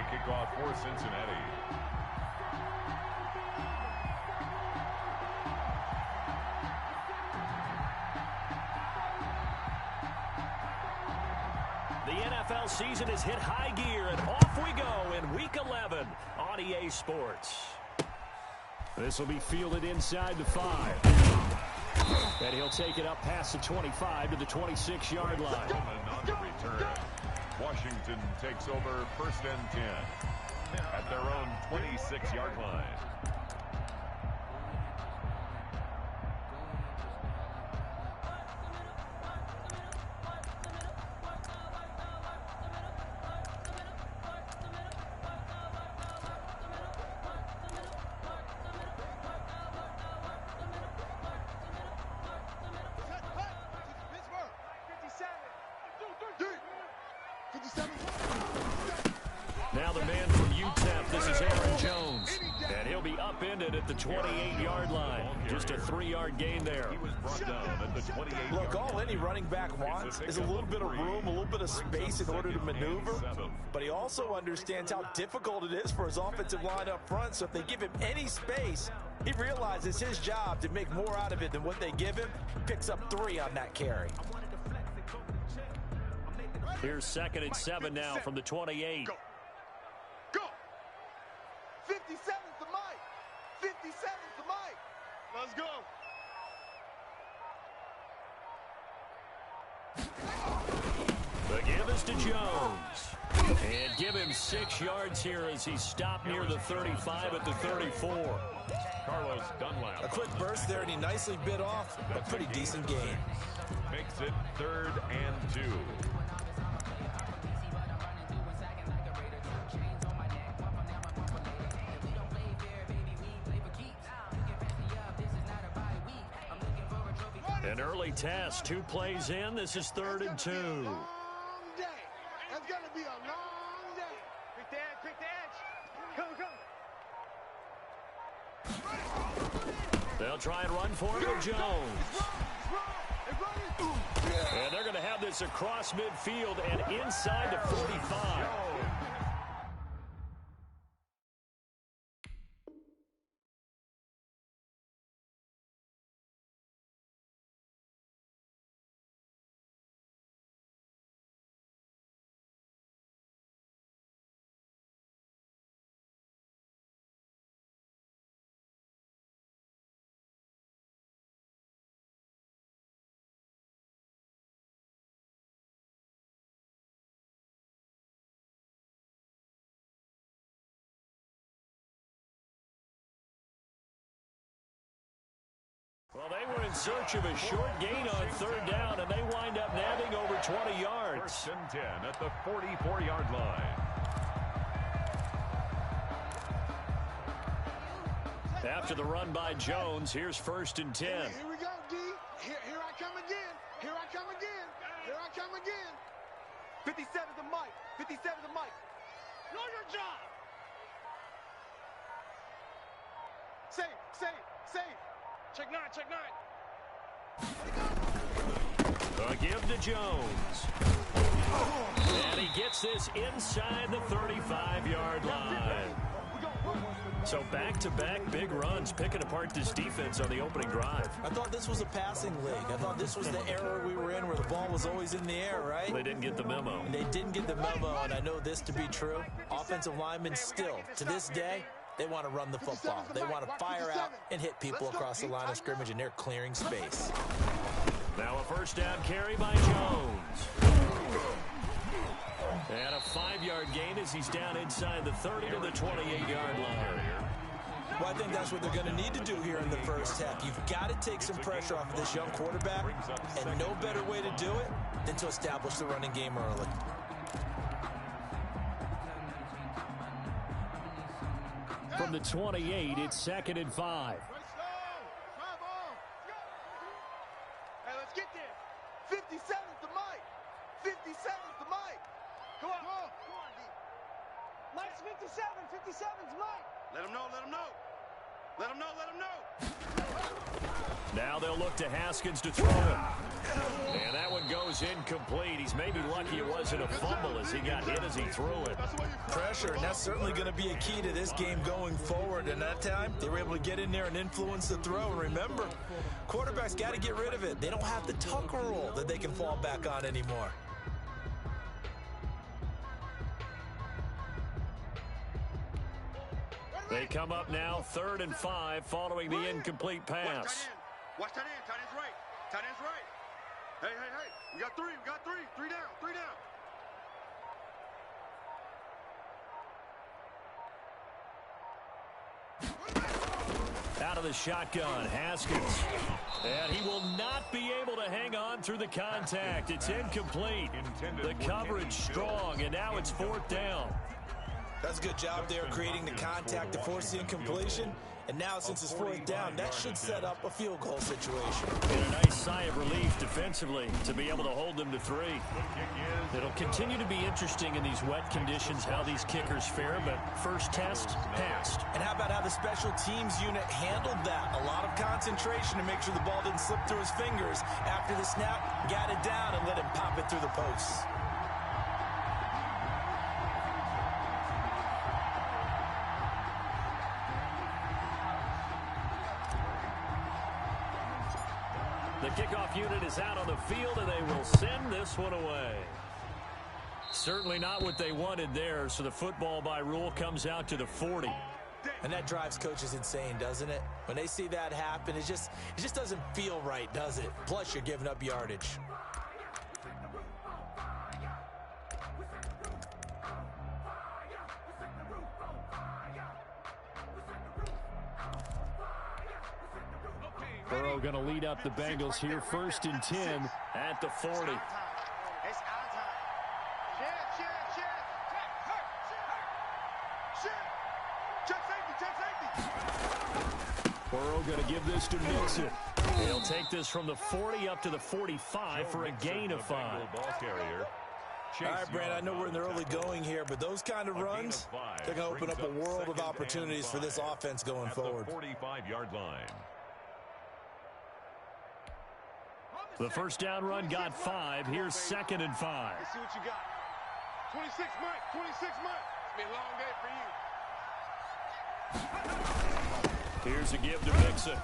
to kick off for Cincinnati. The NFL season has hit high gear, and off we go in Week 11 on EA Sports. This will be fielded inside the 5. And he'll take it up past the 25 to the 26-yard line. On the return, Washington takes over 1st and 10 at their own 26-yard line. Now the man from UTEP, this is Aaron Jones. And he'll be upended at the 28-yard line. Just a 3-yard gain there. He was brought down at the 28-yard line. Look, all any running back wants is a little bit of room, a little bit of space in order to maneuver. But he also understands how difficult it is for his offensive line up front. So if they give him any space, he realizes his job to make more out of it than what they give him. Picks up 3 on that carry. Here's 2nd and 7 now from the 28. Go. 57's the mic. 57's the mic. Let's go. The give is to Jones. And give him 6 yards here as he stopped near the 35 at the 34. Carlos Dunlap. A quick burst there, and he nicely bit off a pretty decent gain. Makes it 3rd and 2. An early test, 2 plays in. This is 3rd and 2. Long day. That's going to be a long day. Quick the edge. Come. They'll try and run for it with Jones. And they're going to have this across midfield and inside the 45. Well, they were in search of a short gain on 3rd down, and they wind up nabbing over 20 yards. 1st and 10 at the 44-yard line. After the run by Jones, here's 1st and 10. Here we go, D. Here I come again. Here I come again. Here I come again. 57's the mic. 57's the mic. Know your job. Safe. Check 9. A give to Jones. And he gets this inside the 35-yard line. So back-to-back big runs, picking apart this defense on the opening drive. I thought this was a passing league. I thought this was the era we were in where the ball was always in the air, right? They didn't get the memo. And they didn't get the memo, and I know this to be true. Offensive linemen still, to this day, they want to run the football. They want to fire out and hit people across the line of scrimmage, and they're clearing space. Now a 1st down carry by Jones. And a 5-yard gain as he's down inside the 30 to the 28-yard line. Well, I think that's what they're going to need to do here in the first half. You've got to take some pressure off of this young quarterback, and no better way to do it than to establish the running game early. From the 28, it's 2nd and 5. Hey, let's get there. 57's the mic. 57's the mic. Come on, D. Mike's 57's Mike. Let him know. Now they'll look to Haskins to throw it. And that one goes incomplete. He's maybe lucky it wasn't a fumble as he got hit as he threw it. Pressure, and that's certainly going to be a key to this game going forward. And that time, they were able to get in there and influence the throw. And remember, quarterbacks got to get rid of it. They don't have the tuck rule that they can fall back on anymore. They come up now 3rd and 5 following the incomplete pass. Watch tight end. Tight end's right. Tight end's right. Hey. We got three. Three down. Out of the shotgun, Haskins. And he will not be able to hang on through the contact. It's incomplete. The coverage strong, and now it's 4th down. That's a good job there creating the contact to force the incompletion. And now, since it's 4th down, that should set up a field goal situation. And a nice sigh of relief defensively to be able to hold them to 3. It'll continue to be interesting in these wet conditions how these kickers fare, but first test, passed. And how about how the special teams unit handled that? A lot of concentration to make sure the ball didn't slip through his fingers. After the snap, got it down and let him pop it through the posts. The kickoff unit is out on the field, and they will send this one away. Certainly not what they wanted there, so the football by rule comes out to the 40. And that drives coaches insane, doesn't it? When they see that happen, it just doesn't feel right, does it? Plus, you're giving up yardage. Burrow going to lead up the Bengals here, 1st and 10 at the 40. It's our time. Check safety. Burrow going to give this to Mixon. He'll take this from the 40 up to the 45 for a gain of 5. All right, Brad, I know we're in the early going here, but those kind of runs, they're going to open up a world of opportunities for this offense going forward. 45-yard line. The first down run got 5. Here's 2nd and 5. Let's see what you got. 26 months. 26 months. It's been a long day for you. Here's a give to Mixon.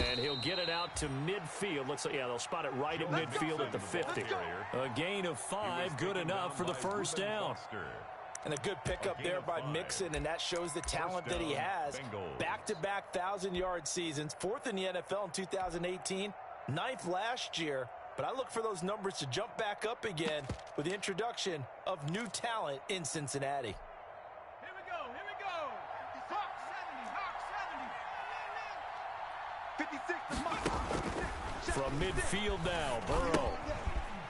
And he'll get it out to midfield. Looks like, yeah, they'll spot it right at midfield at the 50. A gain of 5, good enough for the first down. And a good pickup there by Mixon, and that shows the talent that he has. Back-to-back 1,000-yard seasons, 4th in the NFL in 2018. 9th last year, but I look for those numbers to jump back up again with the introduction of new talent in Cincinnati. Here we go. Hawk 70. 56 to Mike. From midfield now, Burrow.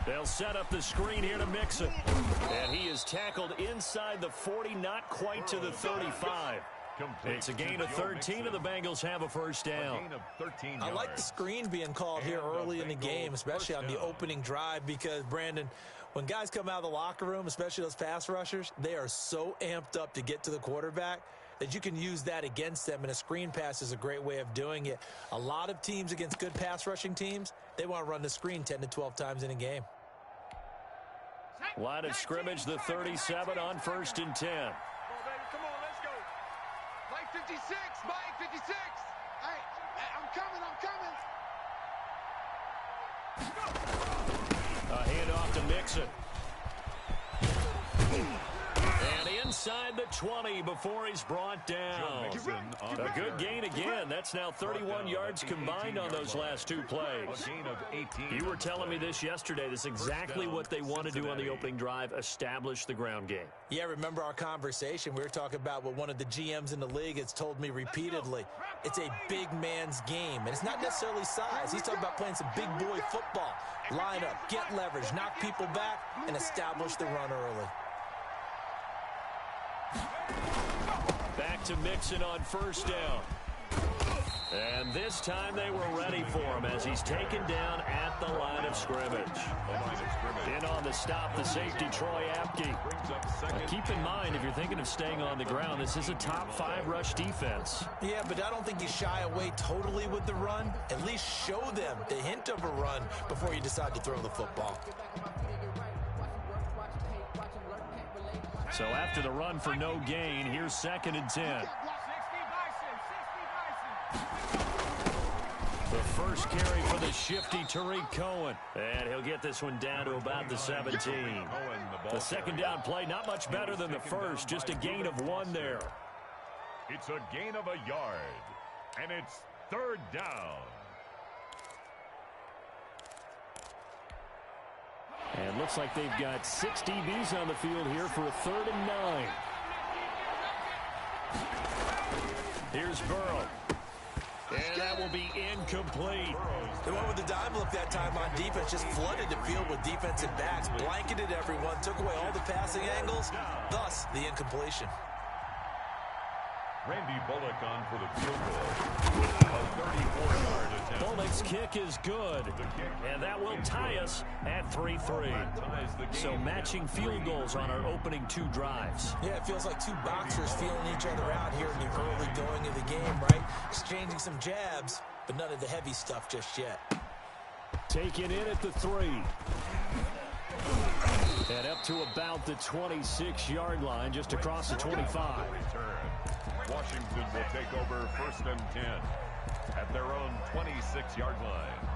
They'll set up the screen here to Mixon. And he is tackled inside the 40, not quite to the 35. It's a gain of 13, and the Bengals have a first down. I like the screen being called here early in the game, especially on the opening drive, because, Brandon, when guys come out of the locker room, especially those pass rushers, they are so amped up to get to the quarterback that you can use that against them, and a screen pass is a great way of doing it. A lot of teams against good pass rushing teams, they want to run the screen 10 to 12 times in a game. Line of scrimmage, the 37 on 1st and 10. Come on, let's go. Mike 56, Mike 56. Hey, I'm coming. A handoff to Mixon. And inside the 20 before he's brought down. A good gain again. That's now 31 yards combined on those last 2 plays. You were telling me this yesterday. This is exactly what they want to do on the opening drive, establish the ground game. Yeah, remember our conversation? We were talking about what one of the GMs in the league has told me repeatedly. It's a big man's game, and it's not necessarily size. He's talking about playing some big boy football. Line up, get leverage, knock people back, and establish the run early. Back to Mixon on 1st down. And this time they were ready for him as he's taken down at the line of scrimmage. In on the stop, the safety, Troy Apke. Now keep in mind, if you're thinking of staying on the ground, this is a top 5 rush defense. Yeah, but I don't think you shy away totally with the run. At least show them the hint of a run before you decide to throw the football. So after the run for no gain, here's 2nd and 10. The first carry for the shifty Tariq Cohen. And he'll get this one down to about the 17. The second down play, not much better than the first, just a gain of 1 there. It's a gain of a yard, and it's 3rd down. And looks like they've got 6 DBs on the field here for a 3rd and 9. Here's Burrow. And that will be incomplete. They went with the dime look that time on defense, just flooded the field with defensive backs, blanketed everyone, took away all the passing angles, thus the incompletion. Randy Bullock on for the field goal. A 34-yard attempt. Bullock's kick is good, and that will tie us at 3-3. So matching field goals on our opening 2 drives. Yeah, it feels like 2 boxers feeling each other out here in the early going of the game, right? Exchanging some jabs, but none of the heavy stuff just yet. Taken in at the 3. And up to about the 26-yard line, just across the 25. Washington will take over 1st and 10 at their own 26-yard line.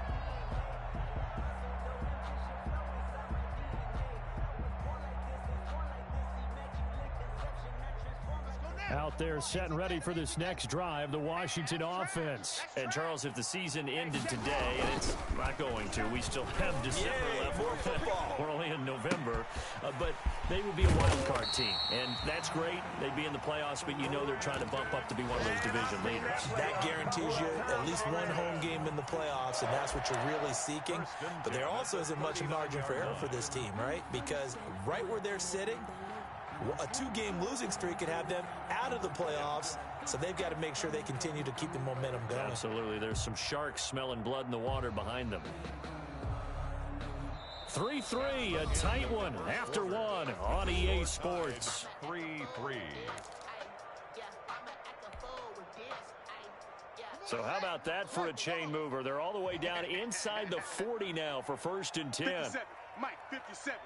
Out there set and ready for this next drive, the Washington offense. And Charles, if the season ended today, and it's not going to, we still have December left. More football. We're only in November, but they would be a wild card team. And that's great. They'd be in the playoffs, but you know they're trying to bump up to be one of those division leaders. That guarantees you at least 1 home game in the playoffs, and that's what you're really seeking. But there also isn't much margin for error for this team, right? Because right where they're sitting, a 2-game losing streak could have them out of the playoffs, so they've got to make sure they continue to keep the momentum going. Absolutely. There's some sharks smelling blood in the water behind them. 3-3, a tight one after 1 on EA Sports. 3-3. So how about that for a chain mover? They're all the way down inside the 40 now for 1st and 10. 57. Mike, 57.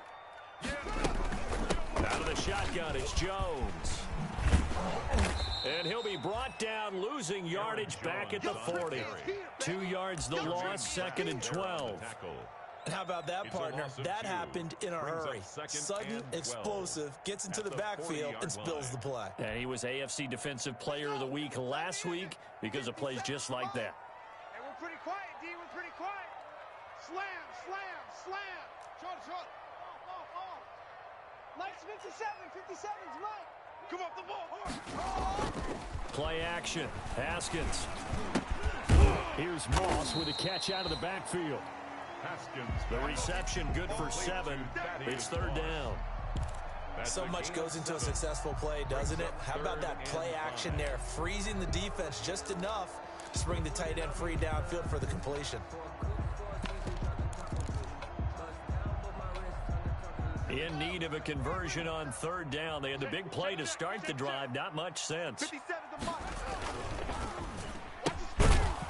Out of the shotgun, it's Jones. And he'll be brought down, losing yardage back at the 40. 2 yards the loss, 2nd and 12. And how about that, partner? That happened in a hurry. Sudden, explosive, gets into the backfield, and spills the play. And he was AFC Defensive Player of the Week last week because of plays just like that. Hey, we're pretty quiet, D. We're pretty quiet. Slam, slam, slam. Short. Mike's 57. 57's Mike. Come off the ball. Play action. Haskins. Here's Moss with a catch out of the backfield. The reception good for 7. It's 3rd down. So much goes into a successful play, doesn't it? How about that play action there? Freezing the defense just enough to bring the tight end free downfield for the completion. In need of a conversion on 3rd down. They had the big play to start the drive. Not much sense. 57's Mike.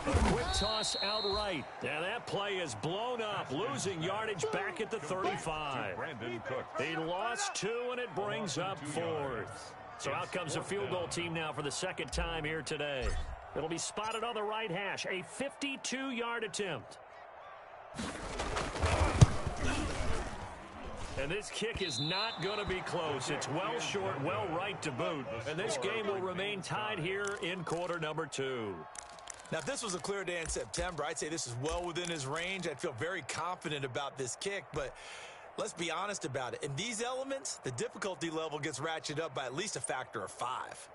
A quick toss outright. And that play is blown up, losing yardage back at the 35. He lost 2, and it brings up 4th. So out comes a field goal team now for the 2nd time here today. It'll be spotted on the right hash. A 52-yard attempt. And this kick is not going to be close. It's well short, well right to boot. And this game will remain tied here in quarter number 2. Now, if this was a clear day in September, I'd say this is well within his range. I'd feel very confident about this kick, but let's be honest about it. In these elements, the difficulty level gets ratcheted up by at least a factor of 5.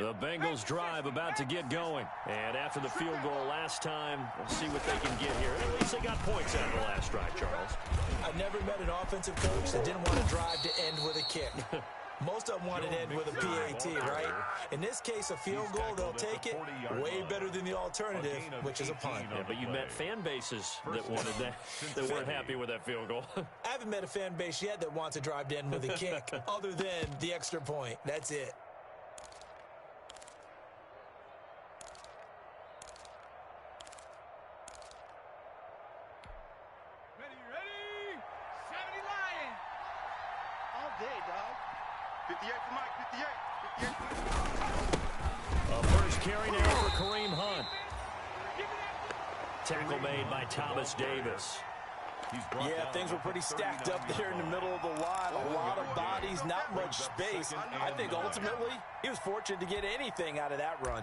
The Bengals drive about to get going. And after the field goal last time, we'll see what they can get here. At least they got points out of the last drive, Charles. I've never met an offensive coach that didn't want to drive to end with a kick. Most of them want it in with a PAT, right? In this case, a field goal, they'll take it way better than the alternative, which is a punt. Yeah, but you met fan bases that wanted that, that weren't happy with that field goal. I haven't met a fan base yet that wants to drive in with a kick other than the extra point. That's it. Ready? 70 Lion. All day, dog. 58 for Mike, 58. A first carry now for Kareem Hunt. Tackle made by Thomas Davis. Yeah, things were pretty stacked up there in the middle of the line. A lot of bodies, not much space. I think ultimately he was fortunate to get anything out of that run.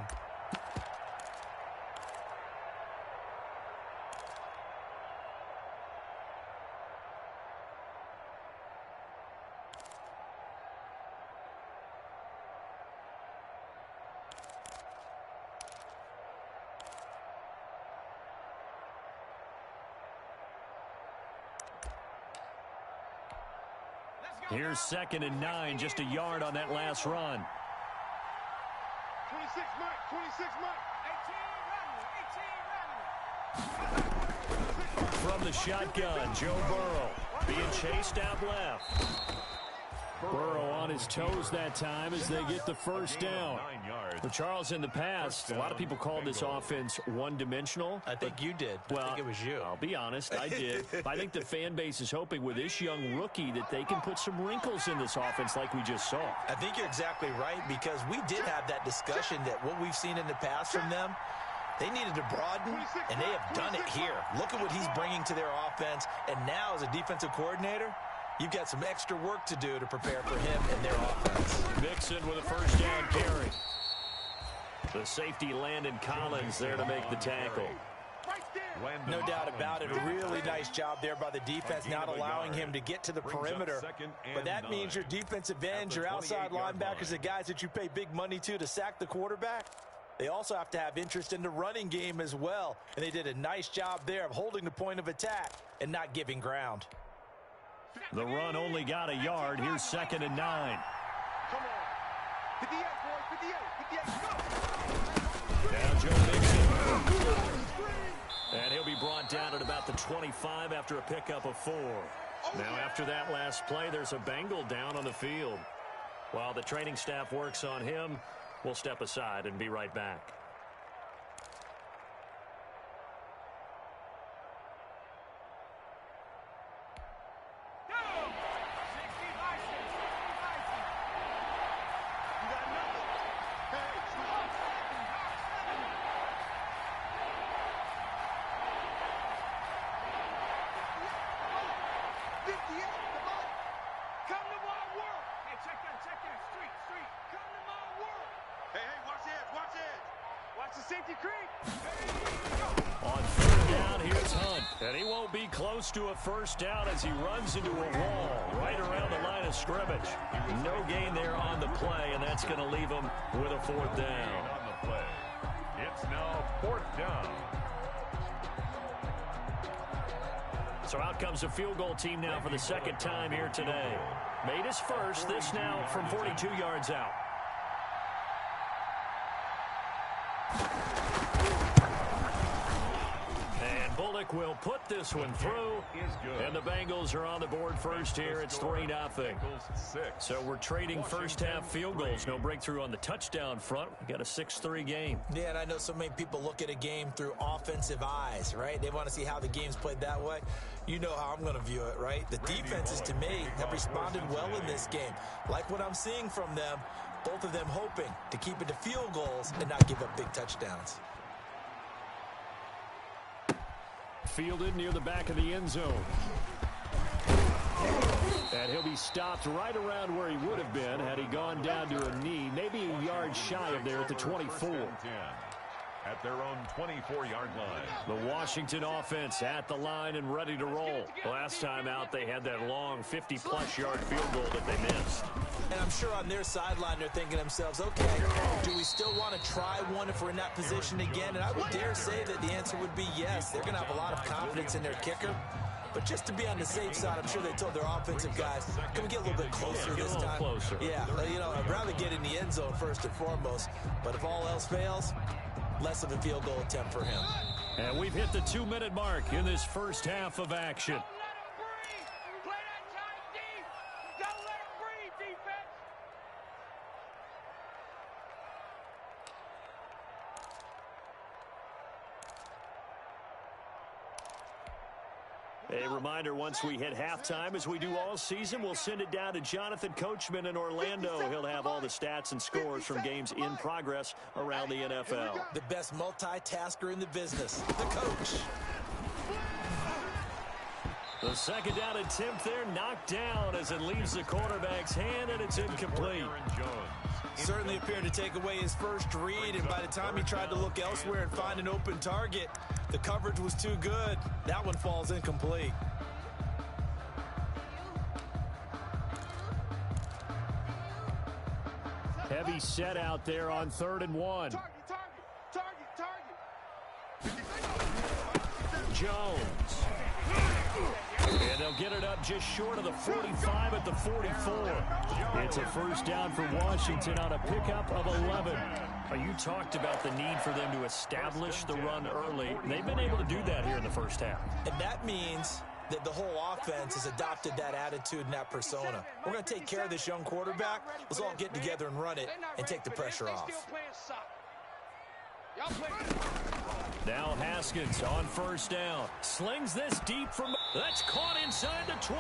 Here's 2nd and 9, just a yard on that last run. 26 Mike, 18 From the shotgun, Joe Burrow being chased out left. Burrow on his toes that time as they get the first down. Well, Charles, in the past, a lot of people called this offense one-dimensional. I think you did. Well, I think it was you. I'll be honest, I did. I think the fan base is hoping with this young rookie that they can put some wrinkles in this offense like we just saw. I think you're exactly right, because we did have that discussion that what we've seen in the past from them, they needed to broaden, and they have done it here. Look at what he's bringing to their offense, and now as a defensive coordinator, you've got some extra work to do to prepare for him and their offense. Mixon with a first down carry. The safety Landon Collins there to make the tackle. No doubt about it. A really nice job there by the defense, not allowing him to get to the perimeter. But that means your defensive ends, your outside linebackers, the guys that you pay big money to sack the quarterback, they also have to have interest in the running game as well. And they did a nice job there of holding the point of attack and not giving ground. The run only got a yard. Here's 2nd and 9. Come on. 58, boys, 58, go. Now Joe Mixon. And he'll be brought down at about the 25 after a pickup of 4. Now after that last play, there's a Bengal down on the field. While the training staff works on him, we'll step aside and be right back. On 3rd down, here's Hunt. And he won't be close to a first down as he runs into a wall right around the line of scrimmage. No gain there on the play, and that's going to leave him with a 4th down. On the play. It's now 4th down. So out comes a field goal team now for the 2nd time here today. Made his first, this now from 42 yards out. And Bullock will put this one through, and the Bengals are on the board first here. It's 3-0. So we're trading first half field goals. No breakthrough on the touchdown front. We got a 6-3 game. Yeah, and I know so many people look at a game through offensive eyes, right? They want to see how the game's played that way. You know how I'm going to view it, right? The defenses, to me, have responded well in this game. Like what I'm seeing from them, both of them hoping to keep it to field goals and not give up big touchdowns. Fielded near the back of the end zone. And he'll be stopped right around where he would have been had he gone down to a knee, maybe a yard shy of there at the 24. At their own 24-yard line. The Washington offense at the line and ready to roll. Last time out, they had that long 50-plus yard field goal that they missed. And I'm sure on their sideline, they're thinking to themselves, okay, do we still want to try one if we're in that position again? And I would dare say that the answer would be yes. They're going to have a lot of confidence in their kicker. But just to be on the safe side, I'm sure they told their offensive guys, can we get a little bit closer this time? Closer. Yeah, you know, I'd rather get in the end zone first and foremost. But if all else fails, less of a field goal attempt for him. And we've hit the 2-minute mark in this first half of action. A reminder, once we hit halftime, as we do all season, we'll send it down to Jonathan Coachman in Orlando. He'll have all the stats and scores from games in progress around the NFL. The best multitasker in the business, the coach. The second down attempt there knocked down as it leaves the quarterback's hand, and it's incomplete. Certainly appeared to take away his first read, and by the time he tried to look elsewhere and find an open target, the coverage was too good. That one falls incomplete. Heavy set out there on 3rd and 1. Jones. And they'll get it up just short of the 45 at the 44. It's a first down for Washington on a pickup of 11. You talked about the need for them to establish the run early. They've been able to do that here in the first half. And that means that the whole offense has adopted that attitude and that persona. We're going to take care of this young quarterback. Let's all get together and run it and take the pressure off. Now Haskins on first down. Slings this deep from... That's caught inside the 20.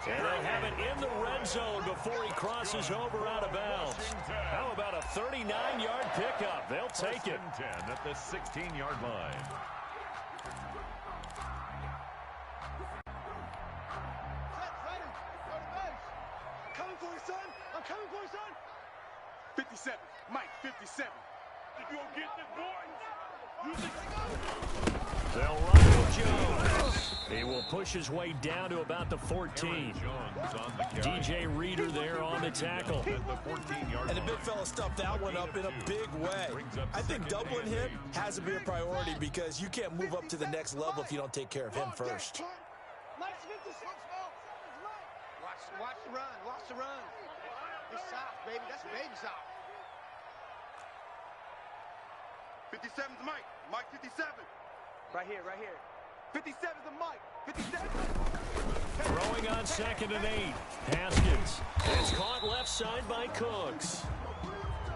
And they have it in the red zone before he crosses over out of bounds. How about a 39-yard pickup? They'll take it. 10 at the 16-yard line. I'm coming for you, son. I'm coming for you, son. 57. Mike, 57. If you don't get this, boys. They'll run with Jones. He will push his way down to about the 14. DJ Reader there on the tackle. And the big fella stuffed that one up in a big way. I think doubling him has to be a priority because you can't move up to the next level if you don't take care of him first. Watch the run. Watch the run. It's soft, baby. That's baby soft. 57's Mike. Mike 57. Right here, right here. 57's the Mike. 57. Throwing on 2nd and 8. Haskins. It's caught left side by Cooks.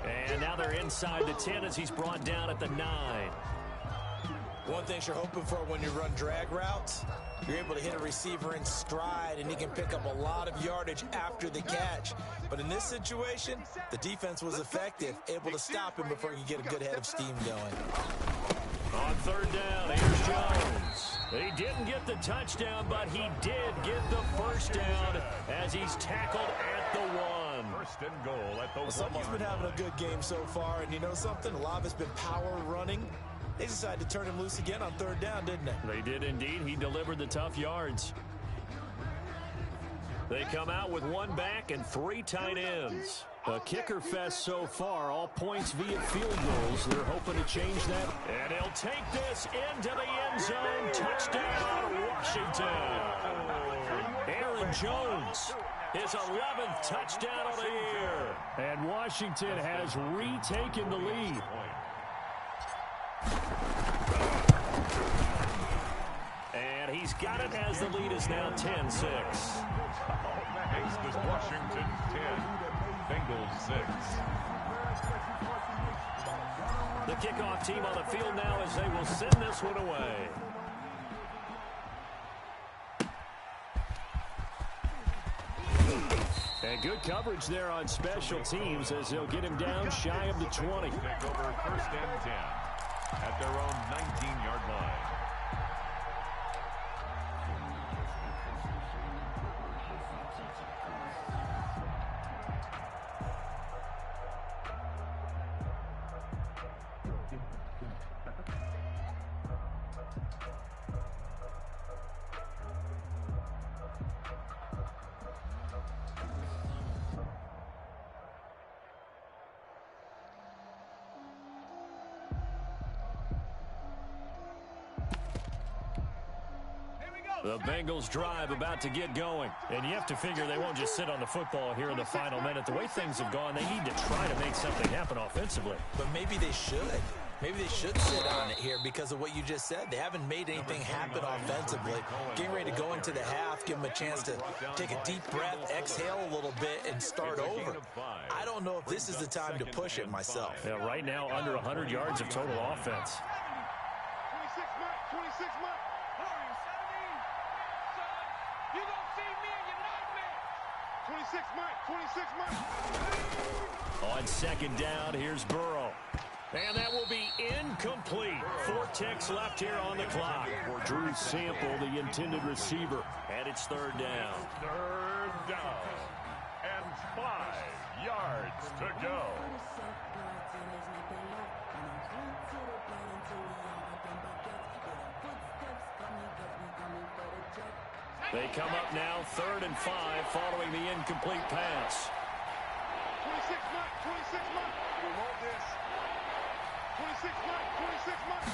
And now they're inside the 10 as he's brought down at the 9. One thing you're hoping for when you run drag routes, you're able to hit a receiver in stride and he can pick up a lot of yardage after the catch. But in this situation, the defense was effective, able to stop him before he could get a good head of steam going. On 3rd down, here's Jones. He didn't get the touchdown, but he did get the first down as he's tackled at the 1. First and goal at the 1. Someone's been having a good game so far, and you know something? A lot of it's been power running. They decided to turn him loose again on 3rd down, didn't they? They did indeed. He delivered the tough yards. They come out with 1 back and 3 tight ends. A kicker fest so far, all points via field goals. They're hoping to change that. And he'll take this into the end zone. Touchdown, Washington. Aaron Jones, his 11th touchdown of the year. And Washington has retaken the lead. And he's got it as the lead is now 10-6. Next is Washington 10, Bengals 6. The kickoff team on the field now as they will send this one away. And good coverage there on special teams as they'll get him down shy of the 20. Take over 1st and 10 at their own 19-yard line. The Bengals drive about to get going. And you have to figure they won't just sit on the football here in the final minute. The way things have gone, they need to try to make something happen offensively. But maybe they should. Maybe they should sit on it here because of what you just said. They haven't made anything happen offensively. Getting ready to go into the half, give them a chance to take a deep breath, exhale a little bit, and start over. I don't know if this is the time to push it myself. Yeah, right now, under 100 yards of total offense. 26 months, 26 months. You gonna see me in your nightmare. 26 months, 26 months. On second down, here's Burrow. And that will be incomplete. 4 ticks left here on the clock. Drew Sample, the intended receiver. And it's third down. Third down. And 5 yards to go. They come up now, 3rd and 5, following the incomplete pass. 26 months, 26 months. We want this. 26 months, 26 months.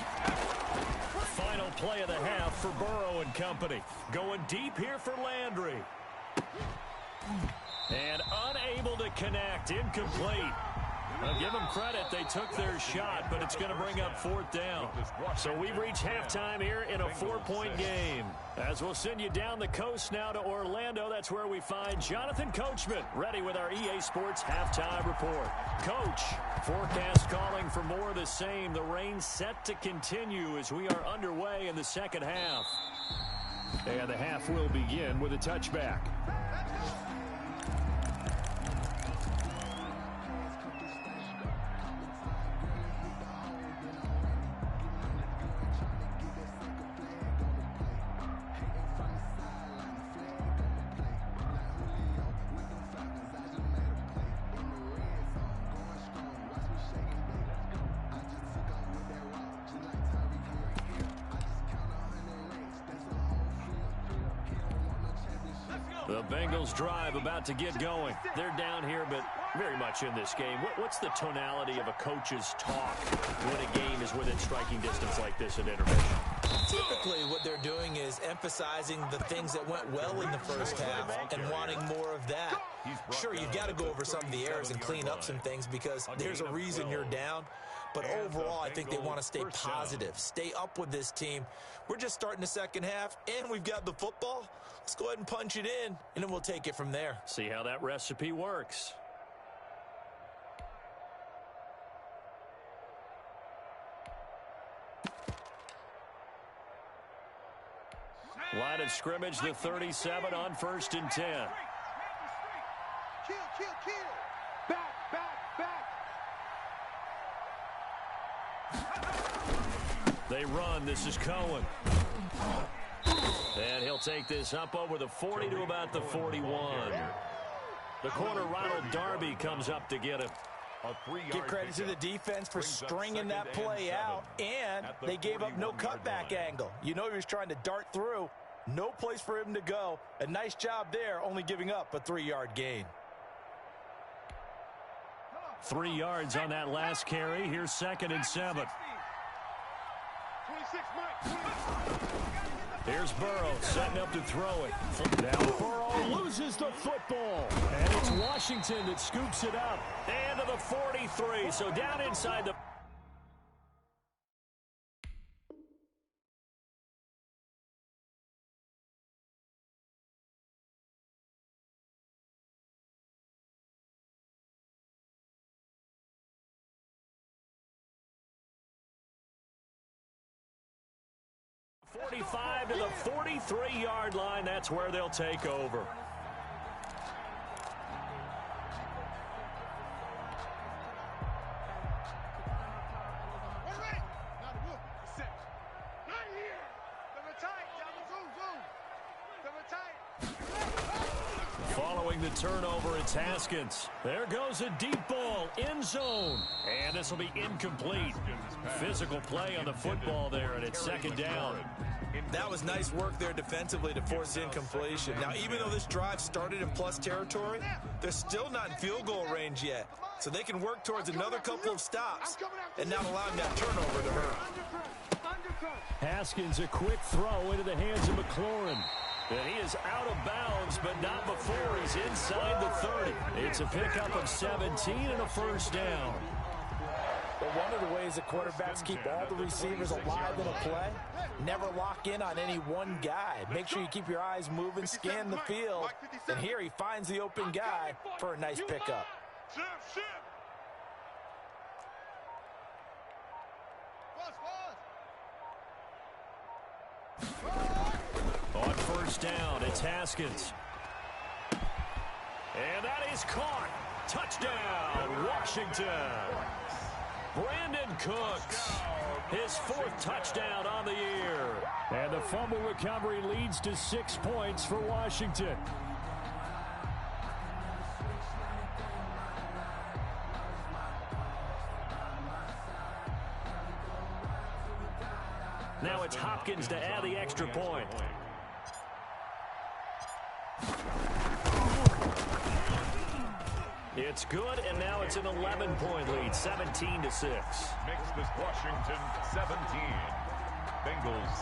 Final play of the half for Burrow and company. Going deep here for Landry. And unable to connect, incomplete. Now give them credit, they took their shot, but it's going to bring up 4th down. So we've reached halftime here in a 4-point game. As we'll send you down the coast now to Orlando, that's where we find Jonathan Coachman, ready with our EA Sports halftime report. Coach, forecast calling for more of the same. The rain set to continue as we are underway in the second half. And the half will begin with a touchback. The Bengals drive about to get going. They're down here, but very much in this game. What's the tonality of a coach's talk when a game is within striking distance like this at intermission? Typically, what they're doing is emphasizing the things that went well in the first half and wanting more of that. Sure, you've got to go over some of the errors and clean up some things because there's a reason you're down. But overall, I think they want to stay positive, stay up with this team. We're just starting the second half, and we've got the football. Let's go ahead and punch it in, and then we'll take it from there. See how that recipe works. Line of scrimmage, the 37 on 1st and 10. Kill, kill, kill. Back, back, back. They run. This is Cohen. And he'll take this up over the 40 to about the 41. The corner, Ronald Darby, comes up to get him. Give credit to the defense for stringing that play out, and they gave up no cutback angle. You know he was trying to dart through. No place for him to go. A nice job there, only giving up a 3-yard gain. 3 yards on that last carry. Here's 2nd and 7. 26 months. Here's Burrow setting up to throw it. Now Burrow loses the football. And it's Washington that scoops it up. And to the 43. So down inside the... ...45 to the 43-yard line. That's where they'll take over. Following the turnover, it's Haskins. There goes a deep ball, end zone. And this will be incomplete. Physical play on the football there, and it's 2nd down. That was nice work there defensively to force incompletion. Now, even though this drive started in plus territory, they're still not in field goal range yet. So they can work towards another couple of stops and not allowing that turnover to hurt. Haskins, a quick throw into the hands of McLaurin. And he is out of bounds, but not before he's inside the 30. It's a pickup of 17 and a first down. Well, one of the ways that quarterbacks keep all the receivers alive in a play, never lock in on any one guy. Make sure you keep your eyes moving, scan the field. And here he finds the open guy for a nice pickup. On first down, it's Haskins. And that is caught. Touchdown, Washington. Brandon Cooks, his 4th touchdown on the year. And the fumble recovery leads to 6 points for Washington. Now it's Hopkins to add the extra point. It's good, and now it's an 11-point lead, 17-6. Makes this Washington 17. Bengals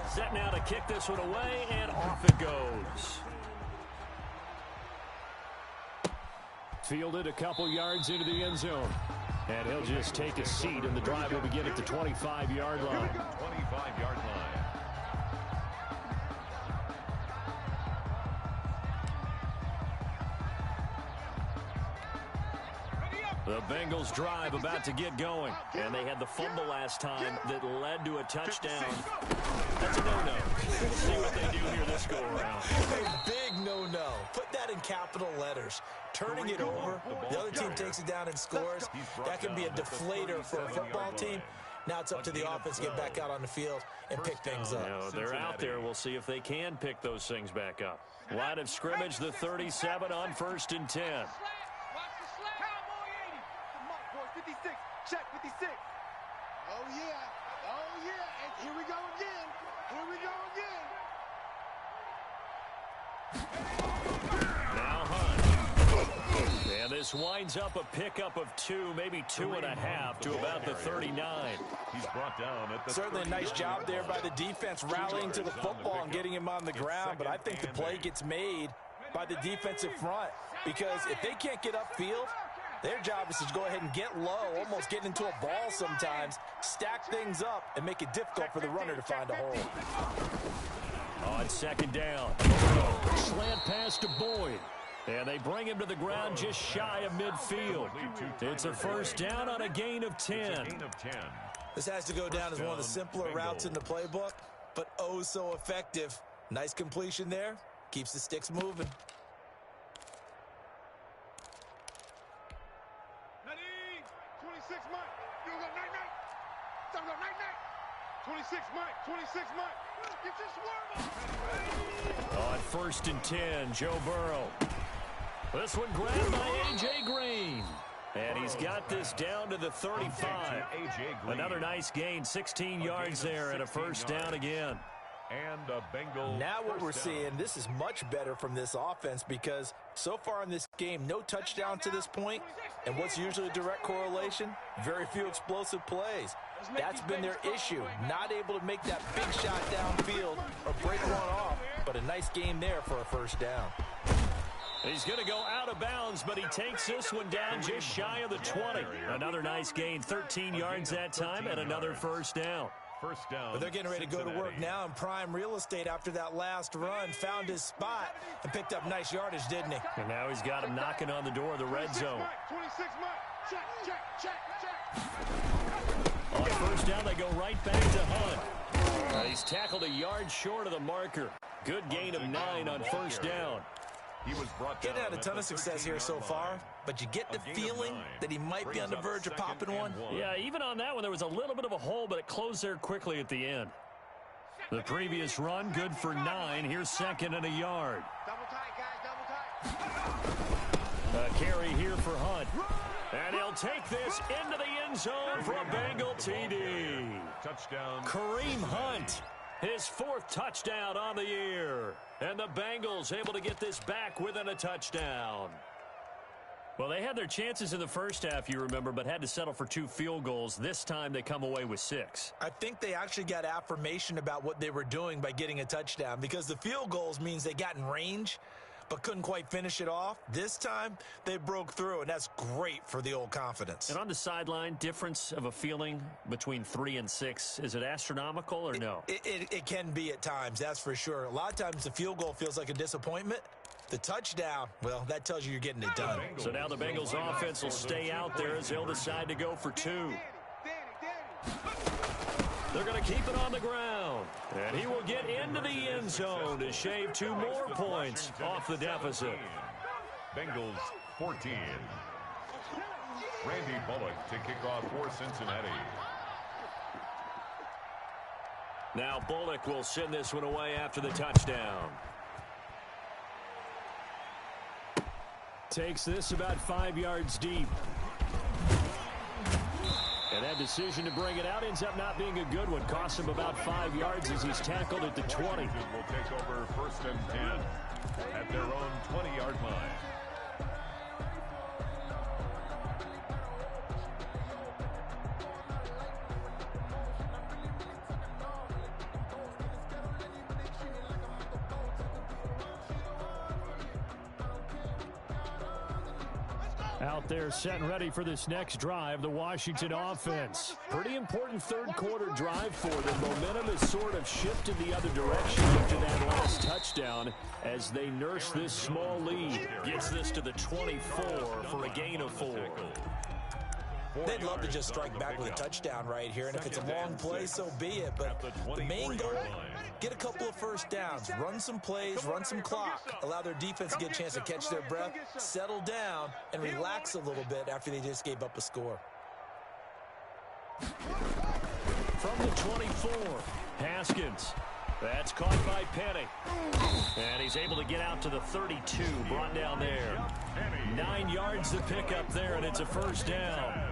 6. Set now to kick this one away, and off it goes. Fielded a couple yards into the end zone. And he'll just take a seat, and the drive will begin at the 25-yard line. 25-yard line. The Bengals drive about to get going. And they had the fumble last time that led to a touchdown. That's a no-no. We'll see what they do here this go-around. A big no-no. Put that in capital letters. Turning it over, the other team takes it down and scores. That can be a deflator for a football team. Now it's up to the offense to get back out on the field and pick things up. No, they're out there. We'll see if they can pick those things back up. Line of scrimmage, the 37 on 1st and 10. Check 56. Oh, yeah. Oh, yeah. And here we go again. Here we go again. Now Hunt. And this winds up a pickup of 2, maybe 2.5 to about the 39. He's brought down at the Certainly a nice job there by the defense rallying to the football and getting him on the ground. But I think the play gets made by the defensive front, because if they can't get upfield, their job is to go ahead and get low, almost get into a ball sometimes, stack things up, and make it difficult for the runner to find a hole. On 2nd down, slant pass to Boyd. And they bring him to the ground just shy of midfield. It's a first down on a gain of 10. This has to go down as one of the simpler routes in the playbook, but oh so effective. Nice completion there. Keeps the sticks moving. 26 Mike. You go night-night. Time to go night-night. 26 Mike. 26 Mike. Get your swerve on. On 1st and 10, Joe Burrow. This one grabbed by A.J. Green. And he's got this down to the 35. Another nice gain, 16 yards there, and a first down again. And a Bengal. Now what we're seeing, this is much better from this offense, because so far in this game, no touchdown to this point. And what's usually a direct correlation? Very few explosive plays. That's been their issue. Not able to make that big shot downfield or break one off. But a nice game there for a first down. He's going to go out of bounds, but he takes this one down just shy of the 20. Another nice gain, 13 yards that time, and another first down. First down. But they're getting ready to go to work now in prime real estate after that last run. Found his spot and picked up nice yardage, didn't he? And now he's got him knocking on the door of the red zone. 26 Mike. Check. On first down, they go right back to Hunt. He's tackled a yard short of the marker. Good gain of 9 on first down. He was brought down. Getting had a ton of success here so far, but you get the feeling that he might be on the verge of popping one. Yeah, even on that one, there was a little bit of a hole, but it closed there quickly at the end. The previous run, good for 9. Here's 2nd and a yard. Double tight, guys. Double tight. A carry here for Hunt. And he'll take this into the end zone for a Bengal TD. Touchdown. Kareem Hunt, his 4th touchdown on the year. And the Bengals able to get this back within a touchdown. Well, they had their chances in the first half, you remember, but had to settle for 2 field goals. This time they come away with 6. I think they actually got affirmation about what they were doing by getting a touchdown, because the field goals means they got in range but couldn't quite finish it off. This time they broke through, and that's great for the old confidence. And on the sideline, difference of a feeling between 3 and 6, is it astronomical or no? It can be at times, that's for sure. A lot of times the field goal feels like a disappointment. The touchdown, well, that tells you you're getting it done. So now the Bengals offense will stay out there as they'll decide to go for 2. They're going to keep it on the ground. And he will get into the end zone to shave 2 more points off the deficit. Bengals 14. Randy Bullock to kick off for Cincinnati. Now Bullock will send this one away after the touchdown. Takes this about 5 yards deep. And that decision to bring it out ends up not being a good one. Costs him about 5 yards as he's tackled at the 20. Will take over 1st and 10 at their own 20-yard line. Out there set and ready for this next drive, the Washington offense. Pretty important third-quarter drive for them. Momentum has sort of shifted the other direction after that last touchdown as they nurse this small lead. Gets this to the 24 for a gain of 4. They'd love to just strike back with a touchdown right here, and if it's a long play, so be it. But the main goal, get a couple of first downs, run some plays, run some clock, allow their defense to get a chance to catch their breath, settle down, and relax a little bit after they just gave up a score. From the 24, Haskins. That's caught by Penny. And he's able to get out to the 32, brought down there. 9 yards to pick up there, and it's a first down.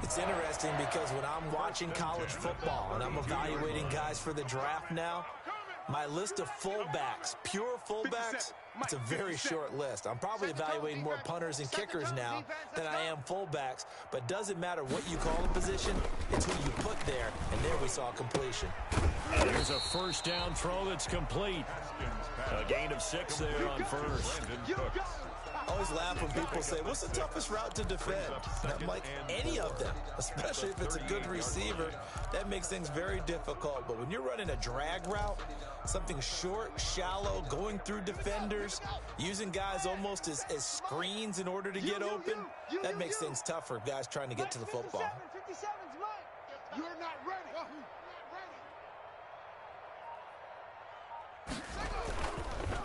It's interesting because when I'm watching college football and I'm evaluating guys for the draft now, my list of fullbacks, pure fullbacks, it's a very short list. I'm probably evaluating more punters and kickers now than I am fullbacks, but doesn't matter what you call the position, it's who you put there, and there we saw completion. There's a first down throw that's complete. A gain of 6 there on first. I always laugh when people say, what's the toughest route to defend? And I'm like, any of them, especially if it's a good receiver. That makes things very difficult. But when you're running a drag route, something short, shallow, going through defenders, using guys almost as screens in order to get open, that makes things tougher, guys trying to get to the football. 57's mine. You're not ready.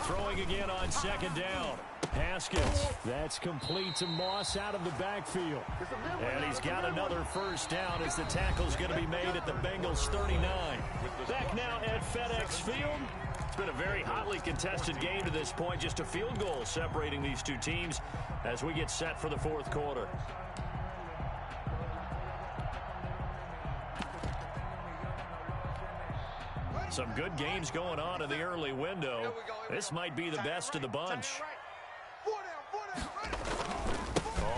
Throwing again on second down. Haskins. That's complete to Moss out of the backfield. And he's got another first down as the tackle's going to be made at the Bengals 39. Back now at FedEx Field. It's been a very hotly contested game to this point. Just a field goal separating these two teams as we get set for the fourth quarter. Some good games going on in the early window. This might be the best of the bunch.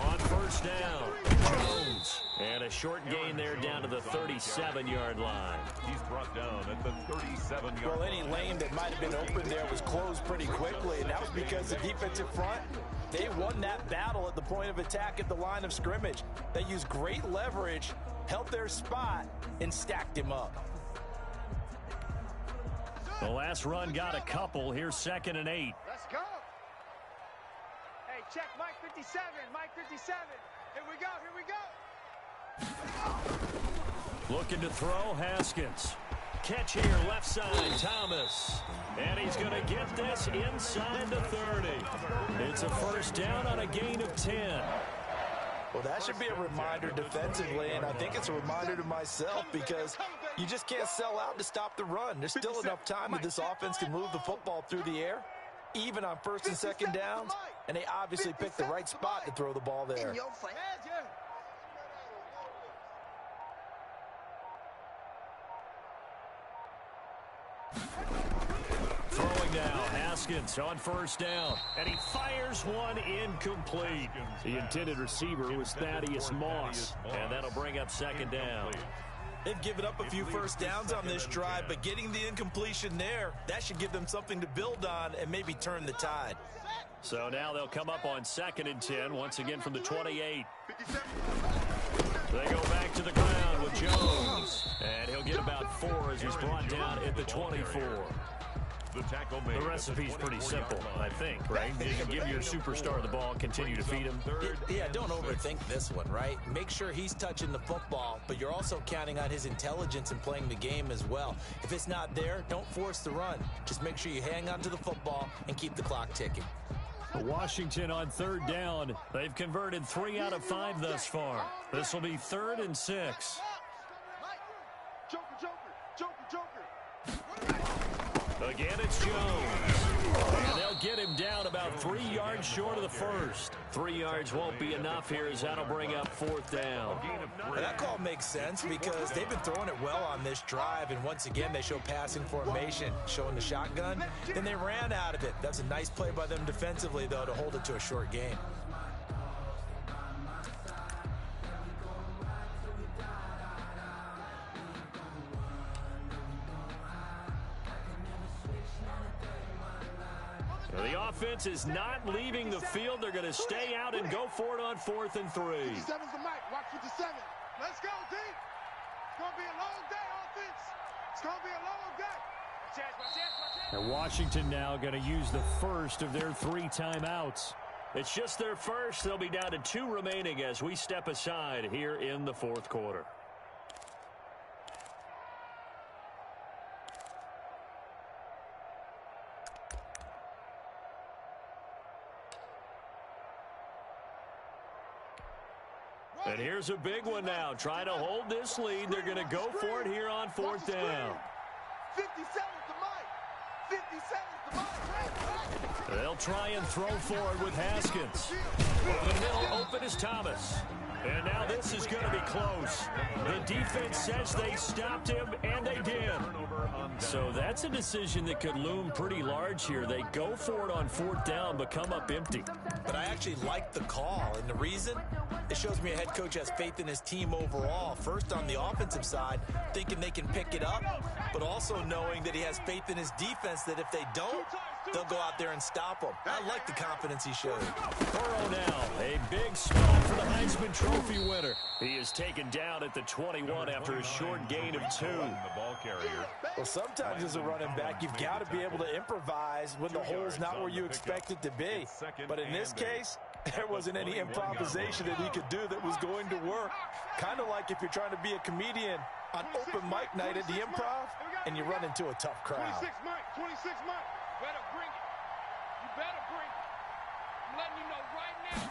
On first down, Jones. And a short gain there down to the 37-yard line. He's brought down at the 37-yard line. Well, any lane that might have been open there was closed pretty quickly, and that was because the defensive front, they won that battle at the point of attack at the line of scrimmage. They used great leverage, held their spot, and stacked him up. The last run got a couple. Here's 2nd and 8. Let's go. Hey, check Mike 57. Mike 57. Here we go. Here we go. Looking to throw, Haskins. Catch here, left side, Thomas. And he's going to get this inside the 30. It's a first down on a gain of 10. Well, that should be a reminder defensively, and I think it's a reminder to myself because you just can't sell out to stop the run. There's still enough time that this offense can move the football through the air, even on 1st and 2nd downs, and they obviously picked the right spot to throw the ball there. Throwing now. Haskins on first down. And he fires one incomplete. The intended receiver was Thaddeus Moss. And that'll bring up second down. They've given up a few first downs on this drive, but getting the incompletion there, that should give them something to build on and maybe turn the tide. So now they'll come up on 2nd and 10, once again from the 28. They go back to the ground with Jones. And he'll get about 4 as he's brought down at the 24. The recipe's pretty simple, I think, right? You give your superstar the ball, continue to feed him. Yeah, don't overthink this one, right? Make sure he's touching the football, but you're also counting on his intelligence in playing the game as well. If it's not there, don't force the run. Just make sure you hang on to the football and keep the clock ticking. Washington on 3rd down. They've converted 3 out of 5 thus far. This will be 3rd and 6. Again, it's Jones. And they'll get him down about 3 yards short of the first. 3 yards won't be enough here as that'll bring up 4th down. Well, that call makes sense because they've been throwing it well on this drive, and once again they show passing formation, showing the shotgun, and they ran out of it. That's a nice play by them defensively, though, to hold it to a short game. The offense is not leaving the field. They're going to stay out and go for it on 4th and 3. 57's the mic. Watch 57. Let's go, D. It's going to be a long day, offense. It's going to be a long day. And Washington now going to use the first of their 3 timeouts. It's just their first. They'll be down to 2 remaining as we step aside here in the 4th quarter. And here's a big one now. Trying to hold this lead. They're going to go for it here on 4th down. 57's the mic. 57's the mic. They'll try and throw forward with Haskins. Over the middle, open is Thomas. And now this is going to be close. The defense says they stopped him, and they did. So that's a decision that could loom pretty large here. They go for it on 4th down, but come up empty. But I actually like the call, and the reason? It shows me a head coach has faith in his team overall. First on the offensive side, thinking they can pick it up, but also knowing that he has faith in his defense that if they don't, they'll go out there and stop them. I like the confidence he showed. Burrow now, a big spot for the Heisman Trophy winner. He is taken down at the 21 after a short gain of 2. Well, sometimes as a running back, you've got to be able to improvise when the hole's not where you expect it to be. But in this case, there wasn't any improvisation that he could do that was going to work. Kind of like if you're trying to be a comedian on open mic night at the Improv and you run into a tough crowd. 26 mic, 26 mic. Better bring it. You better bring it. I'm letting you know right now.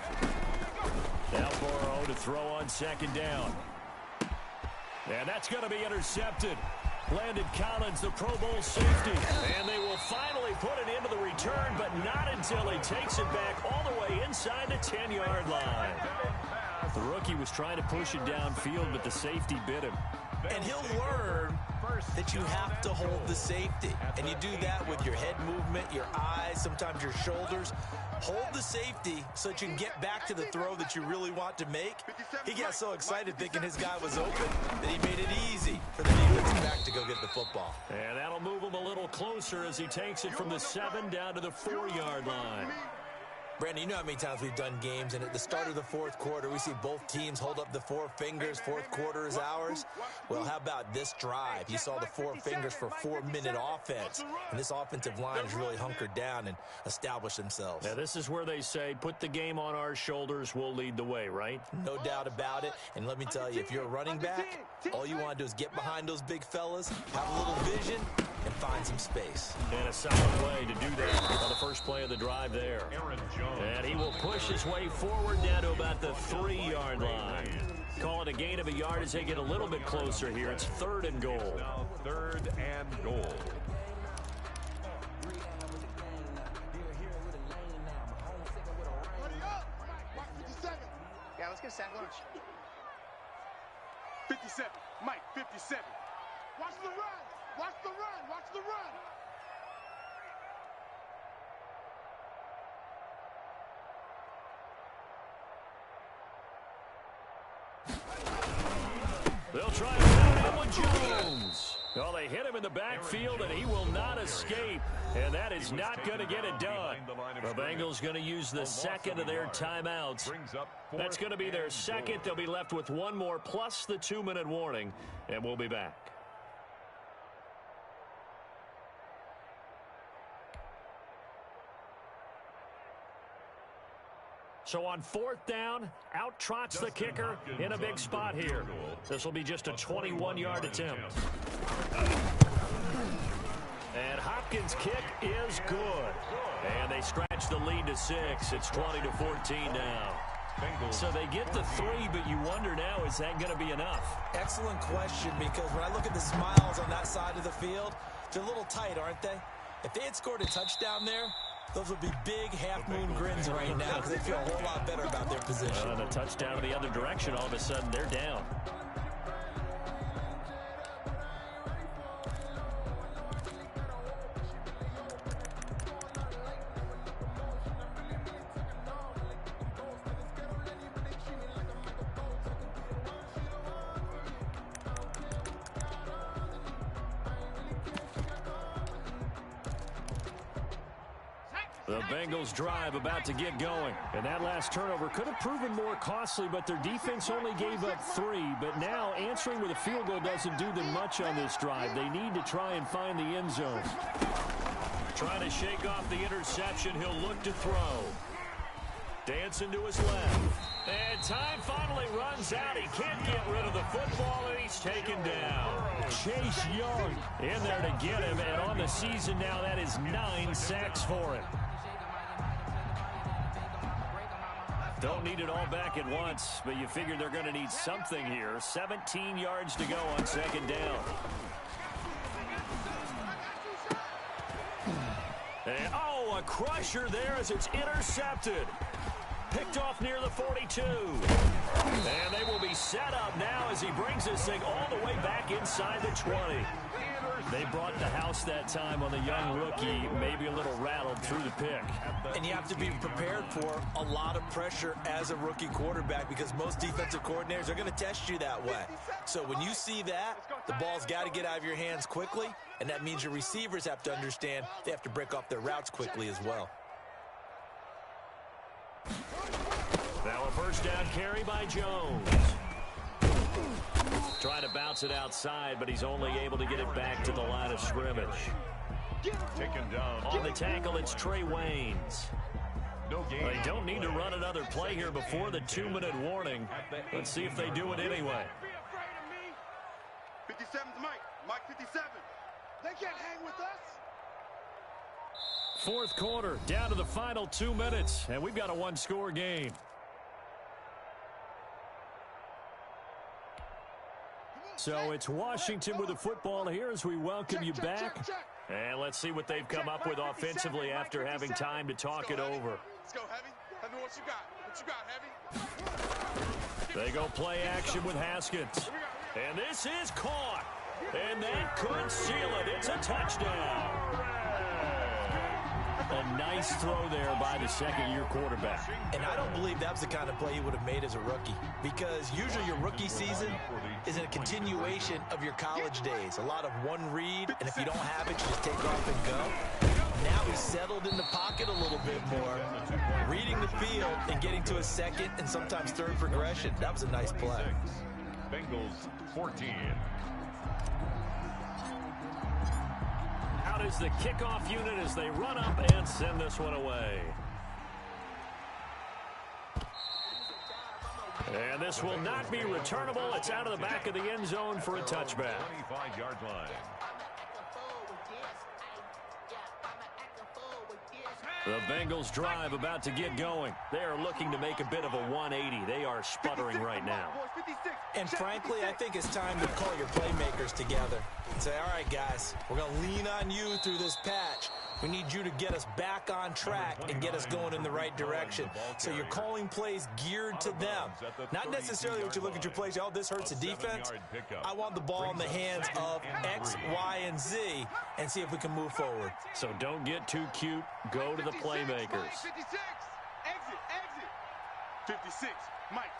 Now Burrow to throw on 2nd down. And that's going to be intercepted. Landon Collins, the Pro Bowl safety. And they will finally put it into the return, but not until he takes it back all the way inside the 10-yard line. The rookie was trying to push it downfield, but the safety bit him. And he'll learn that you have to hold the safety. And you do that with your head movement, your eyes, sometimes your shoulders. Hold the safety so that you can get back to the throw that you really want to make. He got so excited thinking his guy was open that he made it easy for the defensive back to go get the football. And that'll move him a little closer as he takes it from the 7 down to the 4-yard line. Brandon, you know how many times we've done games, and at the start of the 4th quarter, we see both teams hold up the 4 fingers. 4th quarter is ours. Well, how about this drive? You saw the 4 fingers for 4-minute offense, and this offensive line has really hunkered down and established themselves. Now, this is where they say, put the game on our shoulders, we'll lead the way, right? No doubt about it, and let me tell you, if you're a running back, all you want to do is get behind those big fellas, have a little vision, and find some space. And a solid play to do that on the first play of the drive there. And he will push his way forward down to about the 3-yard line. Call it a gain of a yard as they get a little bit closer here. It's 3rd and goal. Now 3rd and goal. Yeah, let's get sack lunch. 57. Mike, 57. Watch the run. Watch the run. Watch the run. They'll try to pound him with Jones. Well, they hit him in the backfield, and he will not escape. And that is not going to get it done. The Bengals going to use the second of their timeouts. That's going to be their second. They'll be left with one more plus the 2-minute warning, and we'll be back. So on 4th down, out trots the kicker in a big spot here. This will be just a 21-yard attempt. And Hopkins' kick is good. And they scratch the lead to 6. It's 20-14 now. So they get the 3, but you wonder now, is that going to be enough? Excellent question, because when I look at the smiles on that side of the field, they're a little tight, aren't they? If they had scored a touchdown there, those would be big half-moon grins right now because they feel a whole lot better about their position. And a touchdown the other direction, all of a sudden they're down. The Bengals drive about to get going. And that last turnover could have proven more costly, but their defense only gave up 3. But now answering with a field goal doesn't do them much on this drive. They need to try and find the end zone. Trying to shake off the interception. He'll look to throw. Dancing to his left. And time finally runs out. He can't get rid of the football, and he's taken down. Chase Young in there to get him. And on the season now, that is 9 sacks for him. Don't need it all back at once, but you figure they're going to need something here. 17 yards to go on 2nd down. And, oh, a crusher there as it's intercepted. Picked off near the 42. And they will be set up now as he brings this thing all the way back inside the 20. They brought the house that time on the young rookie, maybe a little rattled through the pick. And you have to be prepared for a lot of pressure as a rookie quarterback because most defensive coordinators are going to test you that way. So when you see that, the ball's got to get out of your hands quickly, and that means your receivers have to understand they have to break off their routes quickly as well. Now a first down carry by Jones. Trying to bounce it outside, but he's only able to get it back to the line of scrimmage. Taken down. On the tackle, it's Trey Waynes. They don't need to run another play here before the 2-minute warning. Let's see if they do it anyway. 57's Mike. Mike 57. They can't hang with us. 4th quarter, down to the final 2 minutes, and we've got a 1-score game. So it's Washington with the football here as we welcome you back. And let's see what they've come up with offensively after having time to talk it over. Let's go, Heavy. Heavy, what you got? What you got, Heavy? They go play action with Haskins. And this is caught. And that could seal it. It's a touchdown. A nice throw there by the second-year quarterback. And I don't believe that was the kind of play he would have made as a rookie, because usually your rookie season is a continuation of your college days. A lot of one read, and if you don't have it, you just take off and go. Now he's settled in the pocket a little bit more, reading the field and getting to a second and sometimes third progression. That was a nice play. Bengals 14. Out is the kickoff unit as they run up and send this one away. And this will not be returnable. It's out of the back of the end zone for a touchback. 25-yard line. The Bengals drive about to get going. They are looking to make a bit of a 180. They are sputtering right now. And frankly, I think it's time to call your playmakers together and say, all right, guys, we're going to lean on you through this patch. We need you to get us back on track and get us going in the right direction. So you're calling plays geared to them. Not necessarily what you look at your plays, oh, this hurts the defense. I want the ball in the hands of X, Y, and Z and see if we can move forward. So don't get too cute. Go to the playmakers. 56. Exit. 56. Mike.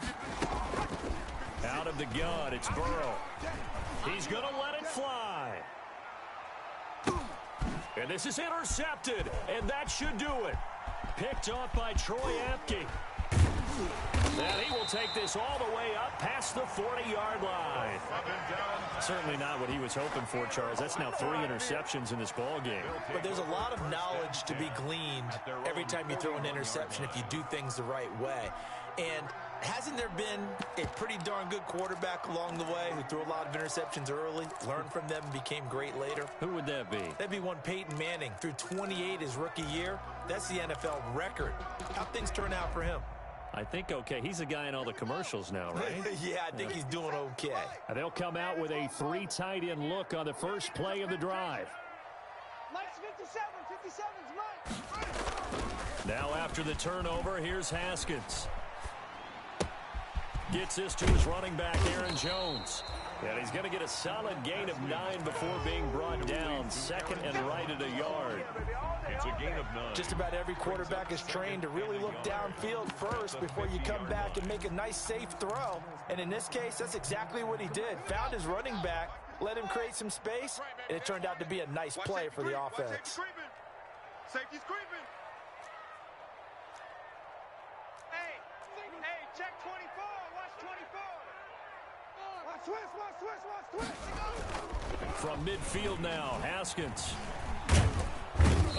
Out of the gun, it's Burrow. He's going to let it fly. And this is intercepted, and that should do it. Picked off by Troy Apke. And he will take this all the way up past the 40-yard line. Certainly not what he was hoping for, Charles. That's now 3 interceptions in this ball game. But there's a lot of knowledge to be gleaned every time you throw an interception if you do things the right way. And hasn't there been a pretty darn good quarterback along the way who threw a lot of interceptions early, learned from them, and became great later? Who would that be? That'd be one Peyton Manning. Threw 28 his rookie year. That's the NFL record. How'd things turn out for him? I think okay. He's a guy in all the commercials now, right? Yeah, I think he's doing okay. And they'll come out with a 3 tight end look on the first play of the drive. Mike's 57. 57's Mike. Now after the turnover, here's Haskins. Gets this to his running back, Aaron Jones. And he's going to get a solid gain of 9 before being brought down. Second and right at a yard. It's a gain of 9. Just about every quarterback is trained to really look downfield first before you come back and make a nice, safe throw. And in this case, that's exactly what he did. Found his running back, let him create some space, and it turned out to be a nice play for the offense. Safety's creeping. Hey, check 24. Watch 24. Watch twist. From midfield now, Haskins.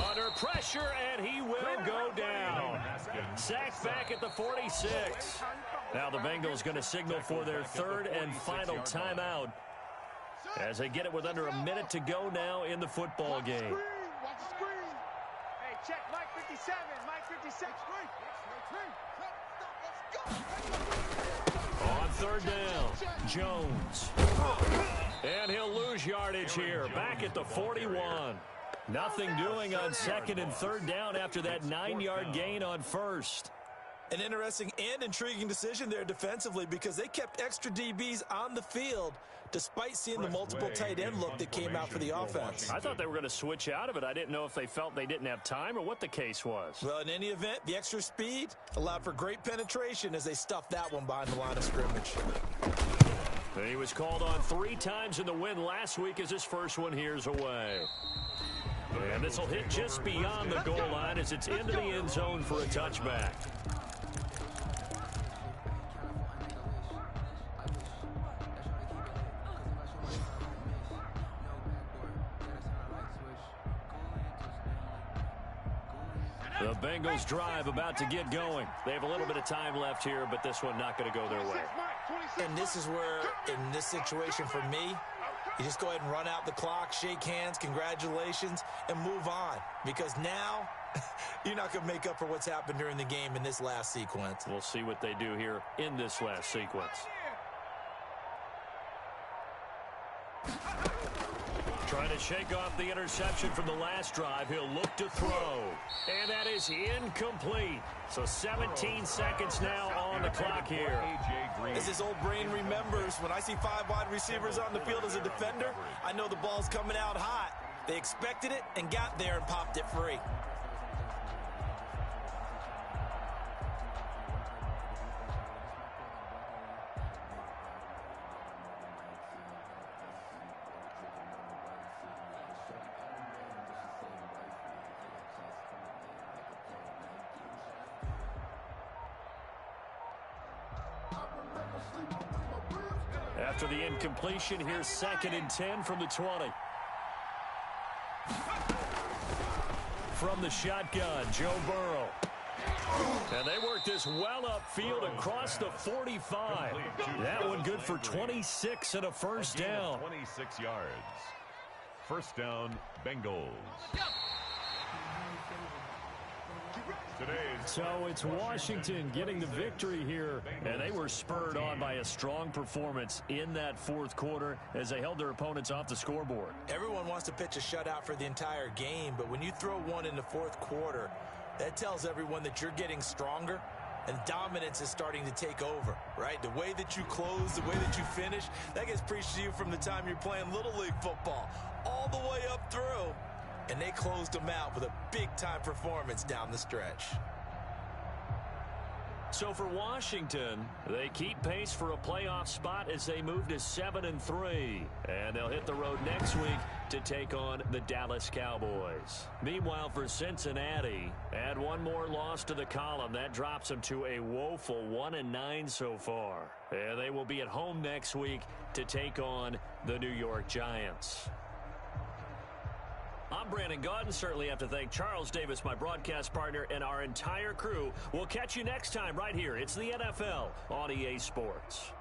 Under pressure, and he will go down. Sacked back at the 46. Now the Bengals going to signal for their 3rd and final timeout as they get it with under a minute to go now in the football game. Watch the screen. Hey, check Mike 57. Mike 57. On 3rd down, Jones. And he'll lose yardage here, back at the 41. Nothing doing on 2nd and 3rd down after that 9-yard gain on 1st. An interesting and intriguing decision there defensively because they kept extra DBs on the field despite seeing the multiple tight end look that came out for the offense. I thought they were going to switch out of it. I didn't know if they felt they didn't have time or what the case was. Well, in any event, the extra speed allowed for great penetration as they stuffed that one behind the line of scrimmage. He was called on 3 times in the win last week as his first one here's away. And this will hit just beyond the goal line as it's into the end zone for a touchback. The Bengals drive about to get going. They have a little bit of time left here, but this one not going to go their way. And this is where, in this situation for me, you just go ahead and run out the clock, shake hands, congratulations, and move on. Because now, you're not going to make up for what's happened during the game in this last sequence. We'll see what they do here in this last sequence. Trying to shake off the interception from the last drive. He'll look to throw. And that is incomplete. So 17 seconds now on the clock here. As his old brain remembers, when I see 5 wide receivers on the field as a defender, I know the ball's coming out hot. They expected it and got there and popped it free. After the incompletion, here's 2nd and 10 from the 20. From the shotgun, Joe Burrow. And they work this well upfield across the 45. That one good for 26 and a first down. 26 yards. First down, Bengals. So it's Washington getting the victory here, and they were spurred on by a strong performance in that 4th quarter as they held their opponents off the scoreboard. Everyone wants to pitch a shutout for the entire game, but when you throw one in the 4th quarter, that tells everyone that you're getting stronger and dominance is starting to take over, right? The way that you close, the way that you finish, that gets preached to you from the time you're playing Little League football all the way up through. And they closed them out with a big-time performance down the stretch. So for Washington, they keep pace for a playoff spot as they move to 7-3. And they'll hit the road next week to take on the Dallas Cowboys. Meanwhile, for Cincinnati, add one more loss to the column. That drops them to a woeful 1-9 so far. And they will be at home next week to take on the New York Giants. I'm Brandon Gaudin. Certainly have to thank Charles Davis, my broadcast partner, and our entire crew. We'll catch you next time right here. It's the NFL on EA Sports.